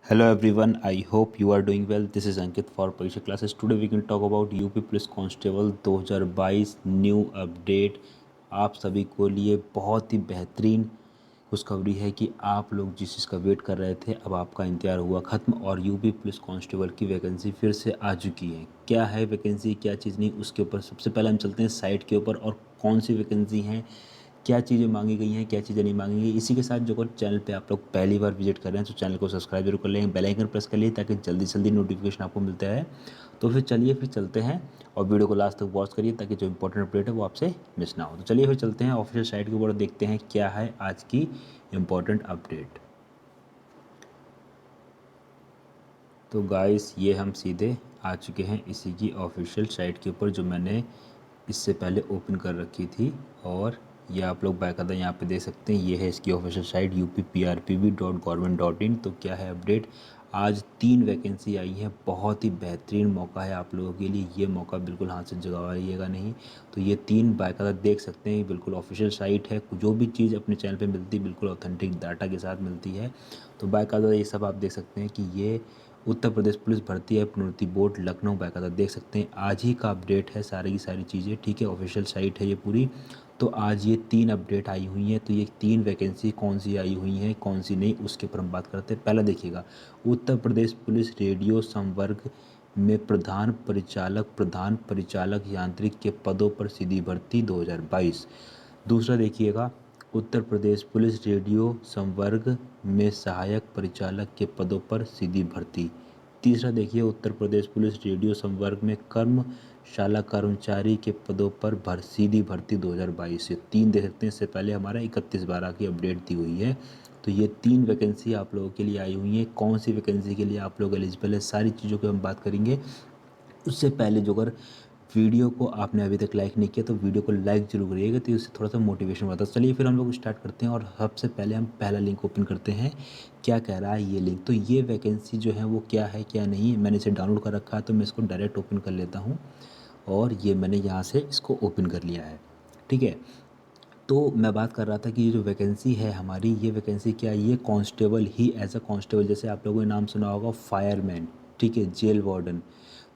Hello everyone, I hope you are doing well. This is Ankit for Pariksha Classes. Today we can talk about UP police constable 2022 new update. आप सभी को लिए बहुत ही बेहतरीन खुशखबरी है कि आप लोग जिस चीज़ का वेट कर रहे थे अब आपका इंतजार हुआ ख़त्म और यूपी पुलिस कांस्टेबल की वैकेंसी फिर से आ चुकी है। क्या है वैकेंसी, क्या चीज़ नहीं, उसके ऊपर सबसे पहले हम चलते हैं साइट के ऊपर और कौन सी वैकेंसी हैं, क्या चीज़ें मांगी गई हैं, क्या चीज़ें नहीं मांगी गई। इसी के साथ जो अगर चैनल पे आप लोग पहली बार विजिट कर रहे हैं तो चैनल को सब्सक्राइब जरूर कर लें, बेल आइकन प्रेस कर लिए ताकि जल्दी से जल्दी नोटिफिकेशन आपको मिलता है। तो फिर चलिए फिर चलते हैं और वीडियो को लास्ट तक वॉच करिए ताकि जो इंपॉर्टेंट अपडेट है वो आपसे मिस ना हो। तो चलिए फिर चलते हैं ऑफिशियल साइट के ऊपर, देखते हैं क्या है आज की इम्पोर्टेंट अपडेट। तो गाइस ये हम सीधे आ चुके हैं इसी की ऑफिशियल साइट के ऊपर जो मैंने इससे पहले ओपन कर रखी थी। और ये आप लोग बाकायदा यहाँ पे देख सकते हैं, ये है इसकी ऑफिशियल साइट uppprpv.government.in। तो क्या है अपडेट, आज 3 वैकेंसी आई है। बहुत ही बेहतरीन मौका है आप लोगों के लिए, ये मौका बिल्कुल हाथ से जगवाइएगा नहीं। तो ये 3 बाकायदा देख सकते हैं, बिल्कुल ऑफिशियल साइट है। जो भी चीज़ अपने चैनल पे मिलती है बिल्कुल ऑथेंटिक डाटा के साथ मिलती है। तो बाकायदा ये सब आप देख सकते हैं कि ये उत्तर प्रदेश पुलिस भर्ती है प्रोन्नति बोर्ड लखनऊ बाकायदा देख सकते हैं। आज ही का अपडेट है सारी की सारी चीज़ें, ठीक है। ऑफिशियल साइट है ये पूरी। तो आज ये 3 अपडेट आई हुई हैं। तो ये 3 वैकेंसी कौन सी आई हुई हैं कौन सी नहीं, उसके ऊपर हम बात करते हैं। पहला देखिएगा, उत्तर प्रदेश पुलिस रेडियो संवर्ग में प्रधान परिचालक यांत्रिक के पदों पर सीधी भर्ती 2022। दूसरा देखिएगा, उत्तर प्रदेश पुलिस रेडियो संवर्ग में सहायक परिचालक के पदों पर सीधी भर्ती। तीसरा देखिए, उत्तर प्रदेश पुलिस रेडियो संवर्ग में कर्मशाला कर्मचारी के पदों पर सीधी भर्ती 2022 से 3 देख सकते हैं। इससे पहले हमारा 31/12 की अपडेट दी हुई है। तो ये 3 वैकेंसी आप लोगों के लिए आई हुई हैं। कौन सी वैकेंसी के लिए आप लोग एलिजिबल है, सारी चीज़ों की हम बात करेंगे। उससे पहले जो अगर वीडियो को आपने अभी तक लाइक नहीं किया तो वीडियो को लाइक जरूर करिएगा, तो इससे थोड़ा सा मोटिवेशन बढ़ता है। चलिए फिर हम लोग स्टार्ट करते हैं और सबसे पहले हम पहला लिंक ओपन करते हैं। क्या कह रहा है ये लिंक, तो ये वैकेंसी जो है वो क्या है क्या नहीं, मैंने इसे डाउनलोड कर रखा है तो मैं इसको डायरेक्ट ओपन कर लेता हूँ। और ये मैंने यहाँ से इसको ओपन कर लिया है, ठीक है। तो मैं बात कर रहा था कि ये जो वैकेंसी है हमारी, ये वैकेंसी क्या है, ये कांस्टेबल ही, एज अ कांस्टेबल, जैसे आप लोगों ने नाम सुना होगा फायरमैन, ठीक है, जेल वार्डन।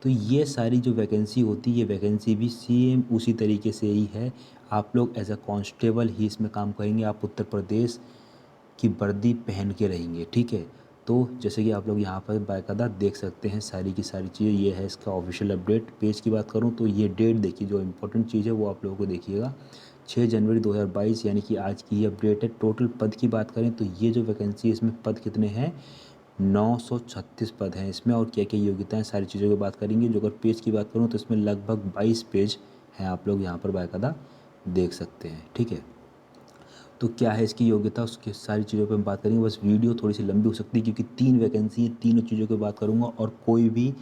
तो ये सारी जो वैकेंसी होती है ये वैकेंसी भी सेम उसी तरीके से ही है। आप लोग एज अ कांस्टेबल ही इसमें काम करेंगे, आप उत्तर प्रदेश की वर्दी पहन के रहेंगे, ठीक है। तो जैसे कि आप लोग यहाँ पर बाकायदा देख सकते हैं सारी की सारी चीज़ें, ये है इसका ऑफिशियल अपडेट। पेज की बात करूँ तो ये डेट देखिए, जो इम्पोर्टेंट चीज़ है वो आप लोगों को देखिएगा, 6 जनवरी 2022, यानी कि आज की ये अपडेट है। टोटल पद की बात करें तो ये जो वैकेंसी है इसमें पद कितने हैं, 936 पद हैं इसमें। और क्या क्या योग्यता है सारी चीज़ों की बात करेंगे। जो अगर पेज की बात करूँ तो इसमें लगभग 22 पेज हैं, आप लोग यहाँ पर बाकायदा देख सकते हैं, ठीक है। तो क्या है इसकी योग्यता, उसकी सारी चीज़ों पे हम बात करेंगे। बस वीडियो थोड़ी सी लंबी हो सकती है क्योंकि 3 वैकेंसी है, तीनों चीज़ों की बात करूँगा। और कोई भी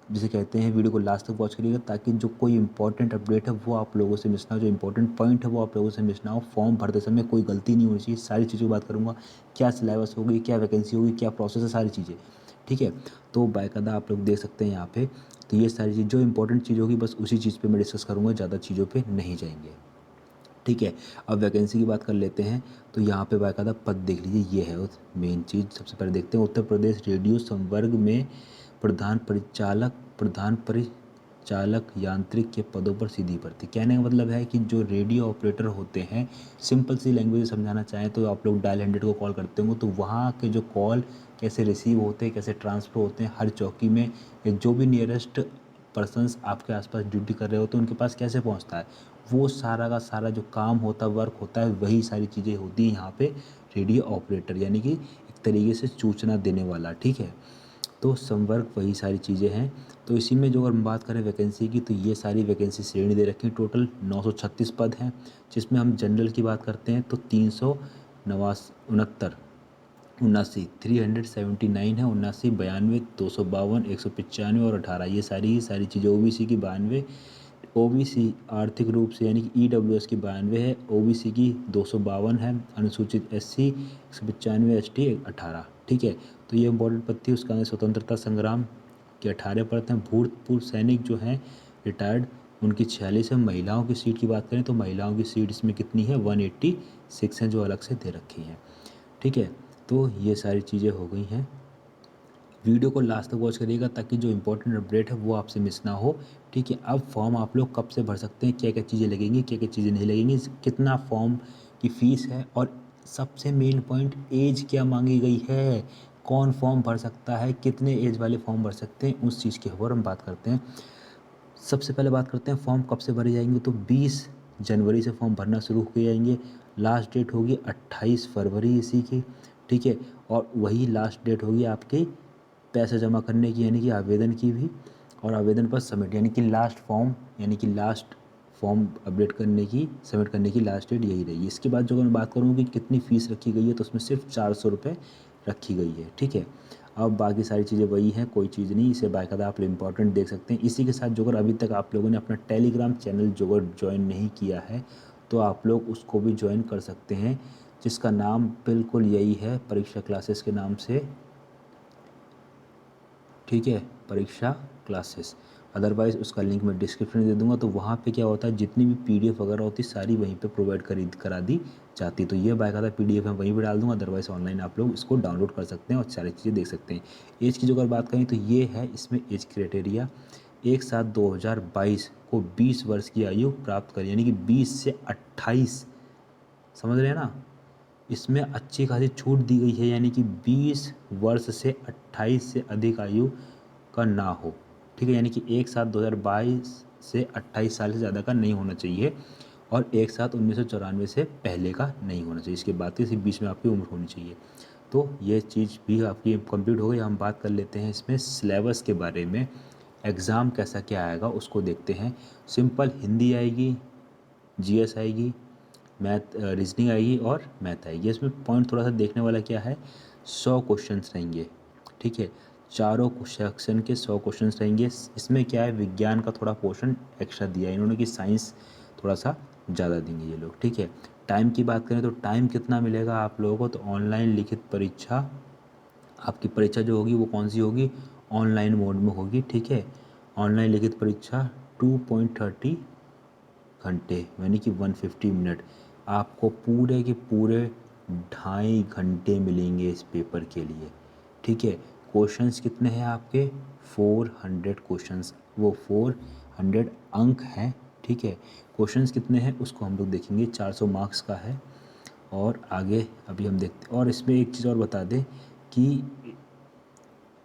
जिसे कहते हैं वीडियो को लास्ट तक वॉच करिएगा ताकि जो कोई इंपॉर्टेंट अपडेट है वो आप लोगों से मिस ना हो, जो इंपॉर्टेंट पॉइंट है वो आप लोगों से मिस ना हो। फॉर्म भरते समय कोई गलती नहीं होनी चाहिए, सारी चीज़ों की बात करूँगा। क्या सिलेबस होगी, क्या वैकेंसी होगी, क्या प्रोसेस है, सारी चीज़ें, ठीक है। तो बाकायदा आप लोग देख सकते हैं यहाँ पे। तो ये सारी चीज़ जो इंपॉर्टेंट चीज़ होगी बस उसी चीज़ पे मैं डिस्कस करूँगा, ज़्यादा चीज़ों पे नहीं जाएंगे, ठीक है। अब वैकेंसी की बात कर लेते हैं। तो यहाँ पे बाकायदा पद देख लीजिए, ये है मेन चीज़। सबसे पहले देखते हैं, उत्तर प्रदेश रेडियो संवर्ग में प्रधान परिचालक यांत्रिक के पदों पर सीधी भर्ती। कहने का मतलब है कि जो रेडियो ऑपरेटर होते हैं, सिंपल सी लैंग्वेज समझाना चाहें तो आप लोग डायल 100 को कॉल करते होंगे, तो वहाँ के जो कॉल कैसे रिसीव होते हैं, कैसे ट्रांसफ़र होते हैं, हर चौकी में या जो भी नियरेस्ट पर्सन्स आपके आसपास ड्यूटी कर रहे होते हैं उनके पास कैसे पहुंचता है, वो सारा का सारा जो काम होता है, वर्क होता है, वही सारी चीज़ें होती हैं यहाँ पे रेडियो ऑपरेटर, यानी कि एक तरीके से सूचना देने वाला, ठीक है। तो संवर्ग वही सारी चीज़ें हैं। तो इसी में जो अगर हम बात करें वैकेंसी की, तो ये सारी वैकेंसी श्रेणी दे रखी है। टोटल 936 पद हैं, जिसमें हम जनरल की बात करते हैं तो 379 379 है, 79 92 252 195 और 18, ये सारी चीज़ें। ओबीसी की 92, ओबीसी आर्थिक रूप से यानी कि ईडब्ल्यूएस की 92 है, ओबीसी की 252 है, अनुसूचित एससी 195, एसटी 18, ठीक है। तो ये इम्पोर्टेंट पद थी। उसका स्वतंत्रता संग्राम के 18 पद हैं। भूतपूर्व सैनिक जो हैं रिटायर्ड, उनकी 46 है। महिलाओं की सीट की बात करें तो महिलाओं की सीट इसमें कितनी है, 186 हैं, जो अलग से दे रखी हैं, ठीक है। तो ये सारी चीज़ें हो गई हैं। वीडियो को लास्ट तक वॉच करिएगा ताकि जो इंपॉर्टेंट अपडेट है वो आपसे मिस ना हो। ठीक है, अब फॉर्म आप लोग कब से भर सकते हैं, क्या क्या चीज़ें लगेंगी, क्या क्या चीज़ें नहीं लगेंगी, कितना फॉर्म की फ़ीस है, और सबसे मेन पॉइंट एज क्या मांगी गई है, कौन फॉर्म भर सकता है, कितने एज वाले फॉर्म भर सकते हैं, उस चीज़ के ऊपर हम बात करते हैं। सबसे पहले बात करते हैं फॉर्म कब से भरे जाएंगे। तो 20 जनवरी से फॉर्म भरना शुरू किए जाएंगे। लास्ट डेट होगी 28 फरवरी इसी की। ठीक है, और वही लास्ट डेट होगी आपकी पैसे जमा करने की, यानी कि आवेदन की भी, और आवेदन पर सबमिट, यानी कि लास्ट फॉर्म, यानी कि लास्ट फॉर्म अपडेट करने की, सबमिट करने की लास्ट डेट यही रहेगी। इसके बाद जो अगर मैं बात करूँ कि कितनी फ़ीस रखी गई है, तो उसमें सिर्फ 400 रुपये रखी गई है। ठीक है, अब बाकी सारी चीज़ें वही हैं, कोई चीज़ नहीं, इसे बाकायदा आप इम्पॉर्टेंट देख सकते हैं। इसी के साथ जो अगर अभी तक आप लोगों ने अपना टेलीग्राम चैनल जो अगर ज्वाइन नहीं किया है, तो आप लोग उसको भी ज्वाइन कर सकते हैं, जिसका नाम बिल्कुल यही है, परीक्षा क्लासेस के नाम से। ठीक है, परीक्षा क्लासेस। अदरवाइज़ उसका लिंक मैं डिस्क्रिप्शन में दे दूंगा। तो वहाँ पे क्या होता है, जितनी भी पीडीएफ वगैरह होती है सारी वहीं पे प्रोवाइड करा दी जाती। तो ये बाकायदा पीडीएफ मैं वहीं पे डाल दूंगा, अदरवाइज़ ऑनलाइन आप लोग इसको डाउनलोड कर सकते हैं और सारी चीज़ें देख सकते हैं। एज की जो अगर बात करें तो ये है इसमें एज क्राइटेरिया, 1/7/2022 को 20 वर्ष की आयु प्राप्त करें, यानी कि 20 से 28, समझ रहे हैं ना। इसमें अच्छी खासी छूट दी गई है, यानी कि 20 वर्ष से 28 से अधिक आयु का ना हो। ठीक है, यानी कि 1/7/2022 से 28 साल से ज़्यादा का नहीं होना चाहिए, और 1/7/1994 से पहले का नहीं होना चाहिए। इसके बाद किसी बीच में आपकी उम्र होनी चाहिए। तो ये चीज़ भी आपकी कंप्लीट हो गई। हम बात कर लेते हैं इसमें सिलेबस के बारे में, एग्ज़ाम कैसा क्या आएगा उसको देखते हैं। सिंपल हिंदी आएगी, जीएस आएगी, मैथ, रीजनिंग आएगी और मैथ आएगी। इसमें पॉइंट थोड़ा सा देखने वाला क्या है, 100 क्वेश्चंस रहेंगे। ठीक है, चारों सेक्शन के 100 क्वेश्चंस रहेंगे। इसमें क्या है, विज्ञान का थोड़ा पोर्शन एक्स्ट्रा दिया है इन्होंने कि साइंस थोड़ा सा ज़्यादा देंगे ये लोग। ठीक है, टाइम की बात करें तो टाइम कितना मिलेगा आप लोगों को, तो ऑनलाइन लिखित परीक्षा, आपकी परीक्षा जो होगी वो कौन सी होगी, ऑनलाइन मोड में होगी। ठीक है, ऑनलाइन लिखित परीक्षा 2.30 घंटे, यानी कि 150 मिनट, आपको पूरे के पूरे 2.5 घंटे मिलेंगे इस पेपर के लिए। ठीक है, क्वेश्चंस कितने हैं आपके, 400 क्वेश्चंस, वो 400 अंक हैं। ठीक है, क्वेश्चंस कितने हैं उसको हम लोग देखेंगे, 400 मार्क्स का है। और आगे अभी हम देखते, और इसमें एक चीज़ और बता दें कि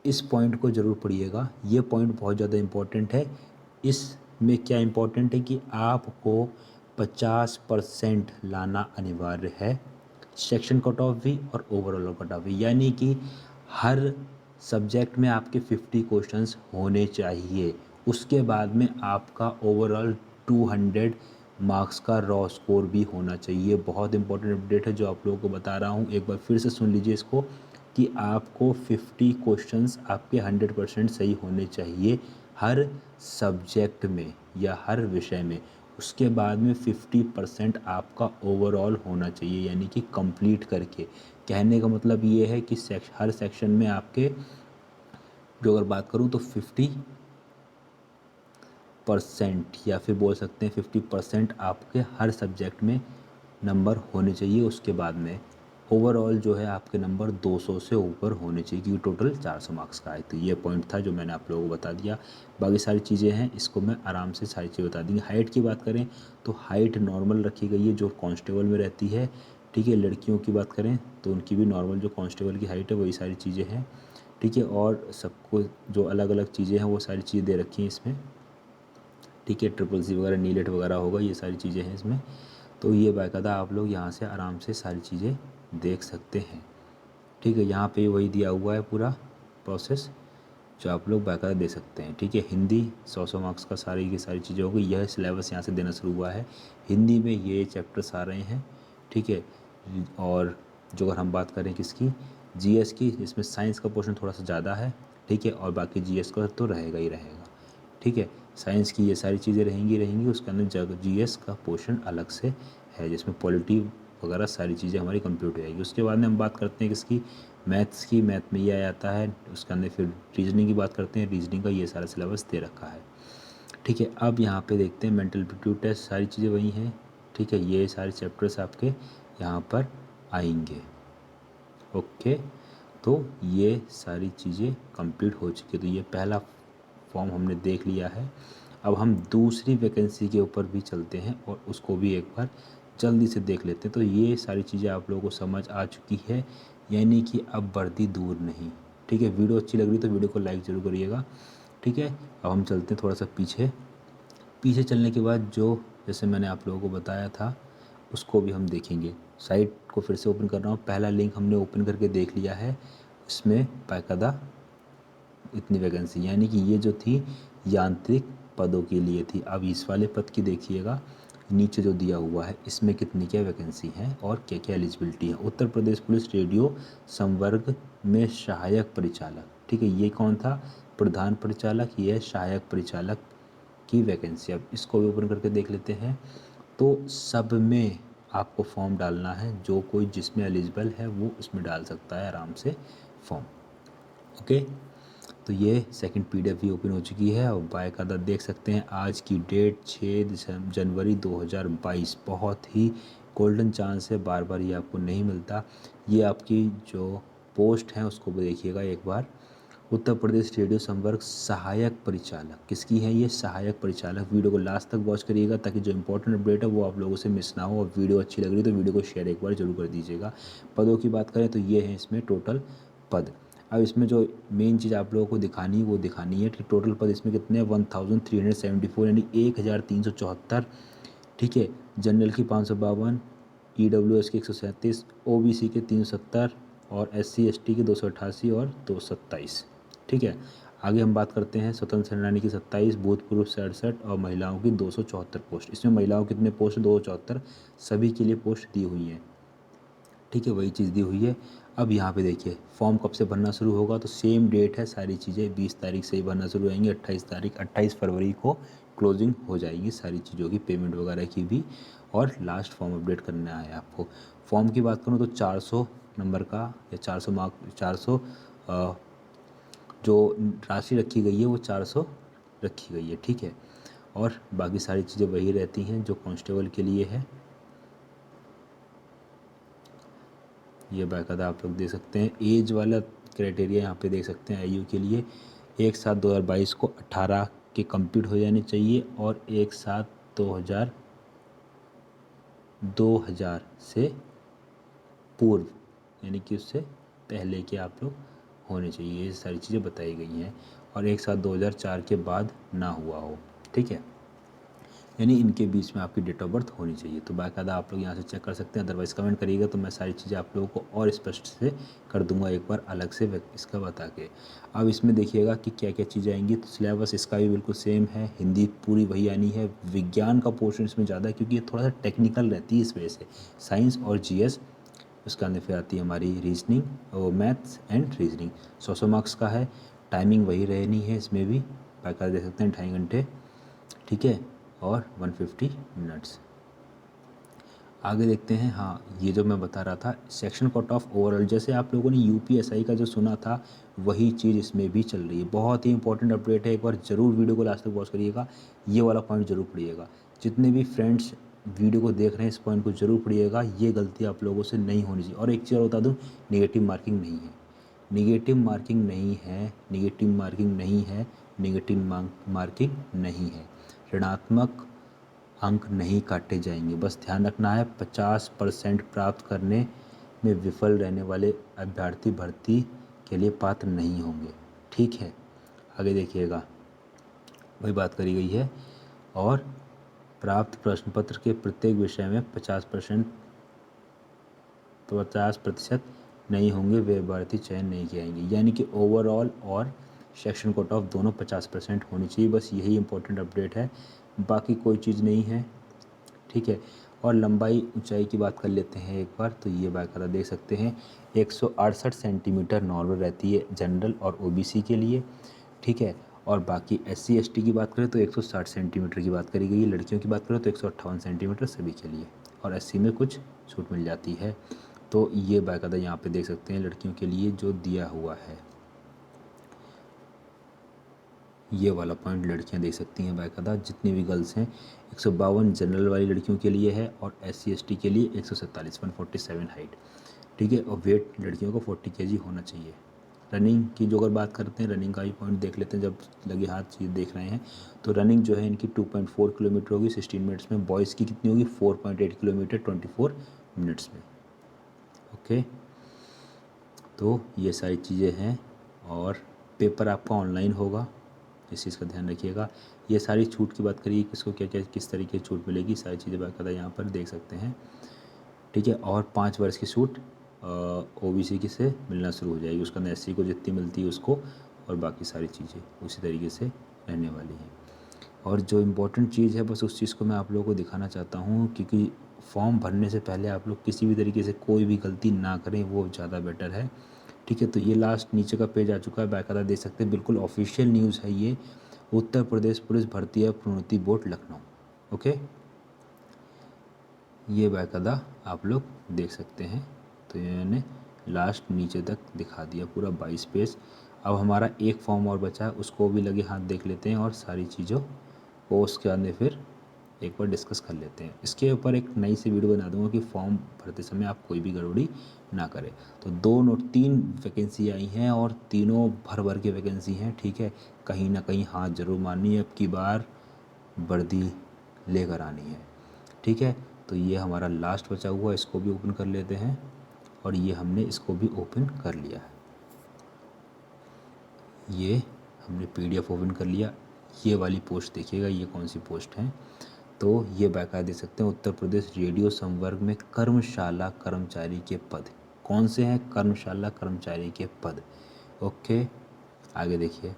इस पॉइंट को ज़रूर पढ़िएगा, ये पॉइंट बहुत ज़्यादा इम्पोर्टेंट है। इसमें क्या इम्पोर्टेंट है कि आपको 50% लाना अनिवार्य है, सेक्शन कट ऑफ भी और ओवरऑल कट ऑफ भी, यानी कि हर सब्जेक्ट में आपके 50 क्वेश्चंस होने चाहिए। उसके बाद में आपका ओवरऑल 200 मार्क्स का रॉ स्कोर भी होना चाहिए। बहुत इंपॉर्टेंट अपडेट है जो आप लोगों को बता रहा हूँ, एक बार फिर से सुन लीजिए इसको, कि आपको 50 क्वेश्चंस आपके 100% सही होने चाहिए हर सब्जेक्ट में या हर विषय में। उसके बाद में 50% आपका ओवरऑल होना चाहिए, यानी कि कंप्लीट करके। कहने का मतलब ये है कि हर सेक्शन में आपके, जो अगर बात करूँ तो 50% या फिर बोल सकते हैं 50% आपके हर सब्जेक्ट में नंबर होने चाहिए। उसके बाद में ओवरऑल जो है आपके नंबर 200 से ऊपर होने चाहिए, क्योंकि टोटल 400 मार्क्स का है। तो ये पॉइंट था जो मैंने आप लोगों को बता दिया। बाकी सारी चीज़ें हैं, इसको मैं आराम से सारी चीज़ें बता देंगे। हाइट की बात करें तो हाइट नॉर्मल रखी गई है जो कांस्टेबल में रहती है। ठीक है, लड़कियों की बात करें तो उनकी भी नॉर्मल जो कांस्टेबल की हाइट है वही सारी चीज़ें हैं। ठीक है, और सबको जो अलग अलग चीज़ें हैं वो सारी चीज़ें दे रखी हैं इसमें। ठीक है, CCC वगैरह, नीलेट वगैरह होगा, ये सारी चीज़ें हैं इसमें। तो ये बाकायदा आप लोग यहाँ से आराम से सारी चीज़ें देख सकते हैं। ठीक है, यहाँ पे वही दिया हुआ है पूरा प्रोसेस जो आप लोग बाकायदा दे सकते हैं। ठीक है, हिंदी 100 मार्क्स का सारी की सारी चीज़ें होगी। यह सिलेबस यहाँ से देना शुरू हुआ है। हिंदी में ये चैप्टर्स आ रहे हैं। ठीक है, और जो अगर हम बात करें किसकी, जीएस की, इसमें साइंस का पोर्शन थोड़ा सा ज़्यादा है। ठीक है, और बाकी जीएस का तो रहेगा ही रहेगा। ठीक है, साइंस की ये सारी चीज़ें रहेंगी। उसके अंदर जीएस का पोर्शन अलग से है, जिसमें पॉलिटी वगैरह सारी चीज़ें हमारी कंप्लीट हो जाएगी। उसके बाद में हम बात करते हैं किसकी, मैथ्स की। मैथ में ये आ जाता है। उसके अंदर फिर रीजनिंग की बात करते हैं, रीजनिंग का ये सारा सिलेबस दे रखा है। ठीक है, अब यहाँ पे देखते हैं मेंटल एप्टीट्यूड टेस्ट, सारी चीज़ें वही हैं। ठीक है, ये सारे चैप्टर्स आपके यहाँ पर आएंगे। ओके, तो ये सारी चीज़ें कंप्लीट हो चुकी है। तो ये पहला फॉर्म हमने देख लिया है। अब हम दूसरी वैकेंसी के ऊपर भी चलते हैं और उसको भी एक बार जल्दी से देख लेते हैं। तो ये सारी चीज़ें आप लोगों को समझ आ चुकी है, यानी कि अब वर्दी दूर नहीं। ठीक है, वीडियो अच्छी लग रही तो वीडियो को लाइक ज़रूर करिएगा। ठीक है, अब हम चलते हैं थोड़ा सा पीछे। पीछे चलने के बाद जो जैसे मैंने आप लोगों को बताया था उसको भी हम देखेंगे। साइट को फिर से ओपन कर रहा हूँ। पहला लिंक हमने ओपन करके देख लिया है, इसमें बाकायदा इतनी वैकेंसी, यानी कि ये जो थी यांत्रिक पदों के लिए थी। अब इस वाले पद की देखिएगा, नीचे जो दिया हुआ है इसमें कितनी क्या वैकेंसी है और क्या क्या एलिजिबिलिटी है। उत्तर प्रदेश पुलिस रेडियो संवर्ग में सहायक परिचालक, ठीक है, ये कौन था, प्रधान परिचालक, ये है सहायक परिचालक की वैकेंसी। अब इसको भी ओपन करके देख लेते हैं। तो सब में आपको फॉर्म डालना है, जो कोई जिसमें एलिजिबल है वो उसमें डाल सकता है आराम से फॉर्म। ओके, तो ये सेकंड पीडीएफ भी ओपन हो चुकी है और बाकायदा देख सकते हैं आज की डेट 6 जनवरी 2022। बहुत ही गोल्डन चांस है, बार बार ये आपको नहीं मिलता। ये आपकी जो पोस्ट है उसको भी देखिएगा एक बार। उत्तर प्रदेश रेडियो संवर्ग सहायक परिचालक, किसकी है ये, सहायक परिचालक। वीडियो को लास्ट तक वॉच करिएगा ताकि जो इंपॉर्टेंट अपडेट है वो आप लोगों से मिस ना हो। और वीडियो अच्छी लग रही है तो वीडियो को शेयर एक बार जरूर कर दीजिएगा। पदों की बात करें तो ये है इसमें टोटल पद। अब इसमें जो मेन चीज़ आप लोगों को दिखानी है वो दिखानी है कि टोटल पद इसमें कितने हैं, 1374, यानी 1374। ठीक है, जनरल की 552, EWS की 137, OBC के 370 और SC ST के 288 और 227। ठीक है, आगे हम बात करते हैं स्वतंत्र सेनानी की 27, भूतपूर्व 67 और महिलाओं की 274 पोस्ट। इसमें महिलाओं कितने पोस्ट, 274, सभी के लिए पोस्ट दी हुई हैं। ठीक है, वही चीज़ दी हुई है। अब यहाँ पे देखिए फॉर्म कब से भरना शुरू होगा, तो सेम डेट है, सारी चीज़ें 20 तारीख से ही भरना शुरू होएंगी। 28 फरवरी को क्लोजिंग हो जाएगी सारी चीज़ों की, पेमेंट वगैरह की भी। और लास्ट फॉर्म अपडेट करना है आपको। फॉर्म की बात करूँ तो 400 नंबर का या 400 मार्क 400 जो राशि रखी गई है वो 400 रखी गई है। ठीक है, और बाकी सारी चीज़ें वही रहती हैं जो कांस्टेबल के लिए है। ये बाकायदा आप लोग देख सकते हैं। एज वाला क्राइटेरिया यहाँ पे देख सकते हैं आयु के लिए। 1/7/2022 को 18 के कंप्लीट हो जाने चाहिए और 1/7/2000 से पूर्व, यानी कि उससे पहले के आप लोग होने चाहिए। ये सारी चीज़ें बताई गई हैं। और 1/7/2004 के बाद ना हुआ हो। ठीक है, यानी इनके बीच में आपकी डेट ऑफ बर्थ होनी चाहिए। तो बाकायदा आप लोग यहाँ से चेक कर सकते हैं। अदरवाइज़ कमेंट करिएगा तो मैं सारी चीज़ें आप लोगों को और स्पष्ट से कर दूंगा एक बार अलग से इसका बता के। अब इसमें देखिएगा कि क्या क्या चीज़ें आएंगी। तो सिलेबस इसका भी बिल्कुल सेम है, हिंदी पूरी वही आनी है। विज्ञान का पोर्शन इसमें ज़्यादा है क्योंकि ये थोड़ा सा टेक्निकल रहती है इस वजह से। साइंस और GS, उसके अंदर फिर आती है हमारी रीजनिंग और मैथ्स एंड रीजनिंग। 100 मार्क्स का है। टाइमिंग वही रहनी है इसमें भी, बाकायदा देख सकते हैं 2.5 घंटे। ठीक है, और 150 मिनट्स। आगे देखते हैं। हाँ, ये जो मैं बता रहा था सेक्शन कट ऑफ ओवरऑल, जैसे आप लोगों ने UPSI का जो सुना था वही चीज़ इसमें भी चल रही है। बहुत ही इंपॉर्टेंट अपडेट है, एक बार ज़रूर वीडियो को लास्ट तक वॉच करिएगा। ये वाला पॉइंट ज़रूर पढ़िएगा। जितने भी फ्रेंड्स वीडियो को देख रहे हैं इस पॉइंट को ज़रूर पढ़िएगा। ये गलती आप लोगों से नहीं होनी चाहिए। और एक चीज़ और बता दूँ, नेगेटिव मार्किंग नहीं है, नेगेटिव मार्किंग नहीं है, नेगेटिव मार्किंग नहीं है, नेगेटिव मार्किंग नहीं है। ऋणात्मक अंक नहीं काटे जाएंगे। बस ध्यान रखना है 50% प्राप्त करने में विफल रहने वाले अभ्यर्थी भर्ती के लिए पात्र नहीं होंगे। ठीक है, आगे देखिएगा वही बात करी गई है। और प्राप्त प्रश्न पत्र के प्रत्येक विषय में 50% नहीं होंगे, वे अभ्यर्थी चयन नहीं किए जाएंगे। यानी कि ओवरऑल और सेक्शन कट ऑफ दोनों 50% होनी चाहिए। बस यही इंपॉर्टेंट अपडेट है, बाकी कोई चीज़ नहीं है। ठीक है, और लंबाई ऊंचाई की बात कर लेते हैं एक बार। तो ये बाकायदा देख सकते हैं 168 सेंटीमीटर नॉर्मल रहती है जनरल और OBC के लिए। ठीक है, और बाकी SC ST की बात करें तो 160 सेंटीमीटर की बात करी गई है। लड़कियों की बात करें तो 158 सेंटीमीटर सभी के लिए, और SC में कुछ छूट मिल जाती है। तो ये बाकायदा यहाँ पे देख सकते हैं लड़कियों के लिए जो दिया हुआ है। ये वाला पॉइंट लड़कियां देख सकती हैं बाकायदा, जितनी भी गर्ल्स हैं। 152 जनरल वाली लड़कियों के लिए है और SC ST के लिए 147 147 हाइट। ठीक है। और वेट लड़कियों को 40 kg होना चाहिए। रनिंग की जो अगर बात करते हैं, रनिंग का भी पॉइंट देख लेते हैं जब लगे हाथ चीज़ देख रहे हैं। तो रनिंग जो है इनकी 2.4 किलोमीटर होगी 16 मिनट्स में। बॉयज़ की कितनी होगी 4.8 किलोमीटर 24 मिनट्स में। ओके, तो ये सारी चीज़ें हैं। और पेपर आपका ऑनलाइन होगा, इस चीज़ का ध्यान रखिएगा। ये सारी छूट की बात करिए, किसको क्या क्या किस तरीके की छूट मिलेगी, सारी चीज़ें बाकायदा यहाँ पर देख सकते हैं। ठीक है। और 5 वर्ष की छूट OBC की से मिलना शुरू हो जाएगी, उसका SC को जितनी मिलती है उसको, और बाकी सारी चीज़ें उसी तरीके से रहने वाली हैं। और जो इम्पोर्टेंट चीज़ है बस उस चीज़ को मैं आप लोगों को दिखाना चाहता हूँ, क्योंकि फॉर्म भरने से पहले आप लोग किसी भी तरीके से कोई भी गलती ना करें, वो ज़्यादा बेटर है। ठीक है। तो ये लास्ट नीचे का पेज आ चुका है, बाकायदा देख सकते हैं, बिल्कुल ऑफिशियल न्यूज़ है ये। उत्तर प्रदेश पुलिस भर्ती है प्रोन्नति बोर्ड लखनऊ। ओके, ये बाकायदा आप लोग देख सकते हैं। तो ये मैंने लास्ट नीचे तक दिखा दिया पूरा 22 पेज। अब हमारा एक फॉर्म और बचा है, उसको भी लगे हाथ देख लेते हैं और सारी चीज़ों को उसके बाद में फिर एक बार डिस्कस कर लेते हैं। इसके ऊपर एक नई सी वीडियो बना दूंगा कि फॉर्म भरते समय आप कोई भी गड़बड़ी ना करें। तो 3 वैकेंसी आई हैं और तीनों भर भर के वैकेंसी हैं। ठीक है, कहीं ना कहीं हाथ जरूर मारनी है, अब की बार वर्दी लेकर आनी है। ठीक है। तो ये हमारा लास्ट बचा हुआ, इसको भी ओपन कर लेते हैं। और ये हमने इसको भी ओपन कर लिया है, ये हमने PDF ओपन कर लिया। ये वाली पोस्ट देखिएगा, ये कौन सी पोस्ट है। तो ये बाकायदा दे सकते हैं, उत्तर प्रदेश रेडियो संवर्ग में कर्मशाला कर्मचारी के पद कौन से हैं, कर्मशाला कर्मचारी के पद। ओके, आगे देखिए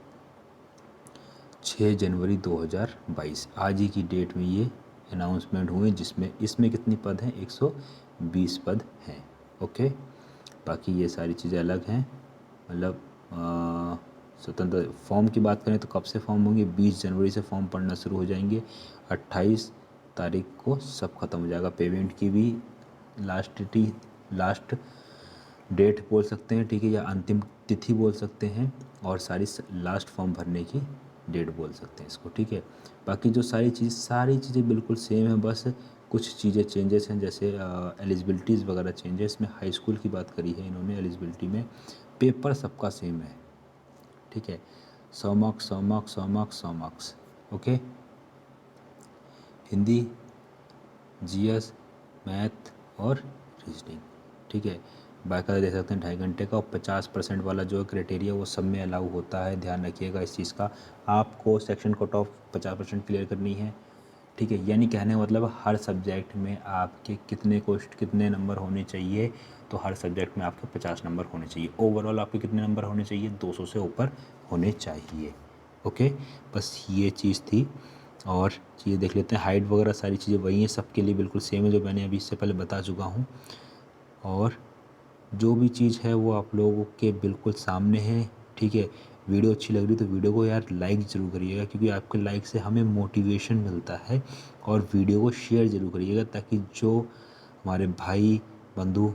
6 जनवरी 2022 आज ही की डेट में ये अनाउंसमेंट हुए, जिसमें इसमें कितनी पद हैं 120 पद हैं। ओके, बाकी ये सारी चीज़ें अलग हैं। मतलब स्वतंत्र फॉर्म की बात करें तो कब से फॉर्म होंगे, 20 जनवरी से फॉर्म पढ़ना शुरू हो जाएंगे। 28 तारीख को सब खत्म हो जाएगा। पेमेंट की भी लास्ट डेट बोल सकते हैं, ठीक है, या अंतिम तिथि बोल सकते हैं। और लास्ट फॉर्म भरने की डेट बोल सकते हैं इसको। ठीक है, बाकी जो सारी चीज़ें बिल्कुल सेम है, बस कुछ चीज़ें चेंजेस हैं, जैसे एलिजिबिलिटीज़ वगैरह चेंजेस में हाई स्कूल की बात करी है इन्होंने एलिजिबिलिटी में। पेपर सबका सेम है। ठीक है, 100 marks 100 marks 100 marks 100 marks. Okay, Hindi, GS, math और रीजनिंग। ठीक है, बाकायदा दे सकते हैं 2.5 घंटे का। और 50% वाला जो क्राइटेरिया वो सब में अलाउ होता है, ध्यान रखिएगा इस चीज़ का। आपको सेक्शन कट ऑफ 50% क्लियर करनी है। ठीक है, यानी कहने का मतलब हर सब्जेक्ट में आपके कितने नंबर होने चाहिए, तो हर सब्जेक्ट में आपके 50 नंबर होने चाहिए। ओवरऑल आपके कितने नंबर होने चाहिए, 200 से ऊपर होने चाहिए। ओके, बस ये चीज़ थी। और चीज़ें देख लेते हैं, हाइट वगैरह सारी चीज़ें वही हैं, सबके लिए बिल्कुल सेम है जो मैंने अभी इससे पहले बता चुका हूँ। और जो भी चीज़ है वो आप लोगों के बिल्कुल सामने है। ठीक है, वीडियो अच्छी लग रही तो वीडियो को यार लाइक ज़रूर करिएगा, क्योंकि आपके लाइक से हमें मोटिवेशन मिलता है। और वीडियो को शेयर ज़रूर करिएगा, ताकि जो हमारे भाई बंधु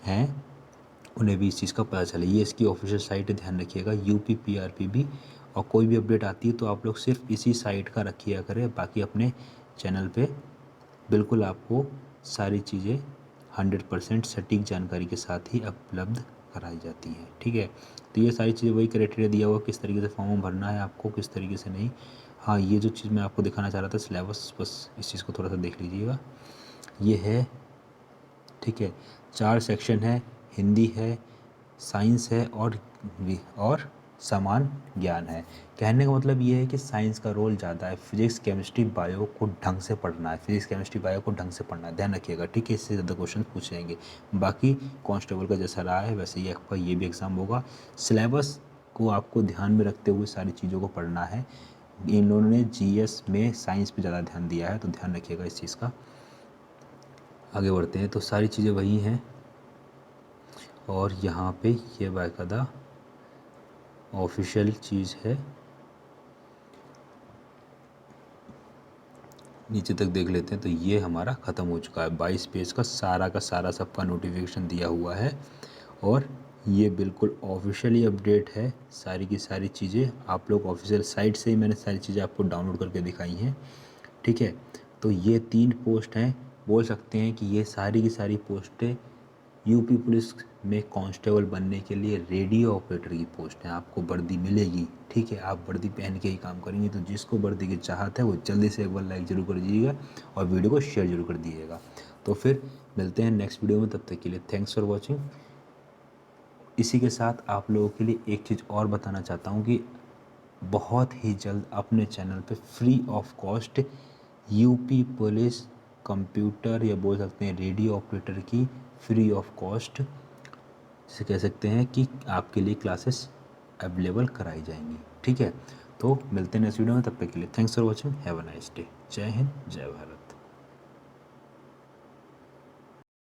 हैं उन्हें भी इस चीज़ का पता चले। ये इसकी ऑफिशियल साइट है, ध्यान रखिएगा, UPPRPB। और कोई भी अपडेट आती है तो आप लोग सिर्फ इसी साइट का रखिएगा करें, बाकी अपने चैनल पे बिल्कुल आपको सारी चीज़ें 100% सटीक जानकारी के साथ ही उपलब्ध कराई जाती हैं। ठीक है, तो ये सारी चीज़ें वही क्राइटेरिया दिया हुआ किस तरीके से फॉर्म भरना है आपको, किस तरीके से नहीं। हाँ, ये जो चीज़ मैं आपको दिखाना चाह रहा था सिलेबस, बस इस चीज़ को थोड़ा सा देख लीजिएगा। ये है, ठीक है, 4 सेक्शन है, हिंदी है, साइंस है और समान ज्ञान है। कहने का मतलब ये है कि साइंस का रोल ज़्यादा है, फिजिक्स केमिस्ट्री बायो को ढंग से पढ़ना है, फिजिक्स केमिस्ट्री बायो को ढंग से पढ़ना है, ध्यान रखिएगा। ठीक है, इससे ज़्यादा क्वेश्चन पूछे जाएंगे। बाकी कांस्टेबल का जैसा रहा है वैसे ही आपका ये भी एग्ज़ाम होगा। सिलेबस को आपको ध्यान में रखते हुए सारी चीज़ों को पढ़ना है। इन्होंने GS में साइंस पर ज़्यादा ध्यान दिया है, तो ध्यान रखिएगा इस चीज़ का। आगे बढ़ते हैं, तो सारी चीज़ें वही हैं। और यहाँ पे ये बाकायदा ऑफिशियल चीज़ है, नीचे तक देख लेते हैं। तो ये हमारा ख़त्म हो चुका है, 22 पेज का सारा सबका नोटिफिकेशन दिया हुआ है। और ये बिल्कुल ऑफिशियली अपडेट है, सारी की सारी चीज़ें आप लोग ऑफिशियल साइट से ही मैंने सारी चीज़ें आपको डाउनलोड करके दिखाई हैं। ठीक है, तो ये 3 पोस्ट हैं, बोल सकते हैं कि ये सारी की सारी पोस्टें यूपी पुलिस में कांस्टेबल बनने के लिए रेडियो ऑपरेटर की पोस्ट है, आपको वर्दी मिलेगी। ठीक है, आप वर्दी पहन के ही काम करेंगे। तो जिसको वर्दी की चाहत है वो जल्दी से एक बार लाइक जरूर कर दीजिएगा और वीडियो को शेयर जरूर कर दीजिएगा। तो फिर मिलते हैं नेक्स्ट वीडियो में, तब तक के लिए थैंक्स फॉर वॉचिंग। इसी के साथ आप लोगों के लिए एक चीज़ और बताना चाहता हूँ कि बहुत ही जल्द अपने चैनल पे free of cost UP police computer या बोल सकते हैं रेडियो ऑपरेटर की फ्री ऑफ कॉस्ट से कह सकते हैं कि आपके लिए क्लासेस अवेलेबल कराई जाएंगी। ठीक है, तो मिलते हैं नेक्स्ट वीडियो में, तब तक के लिए thanks for watching, have a nice day. जय हिंद, जय भारत।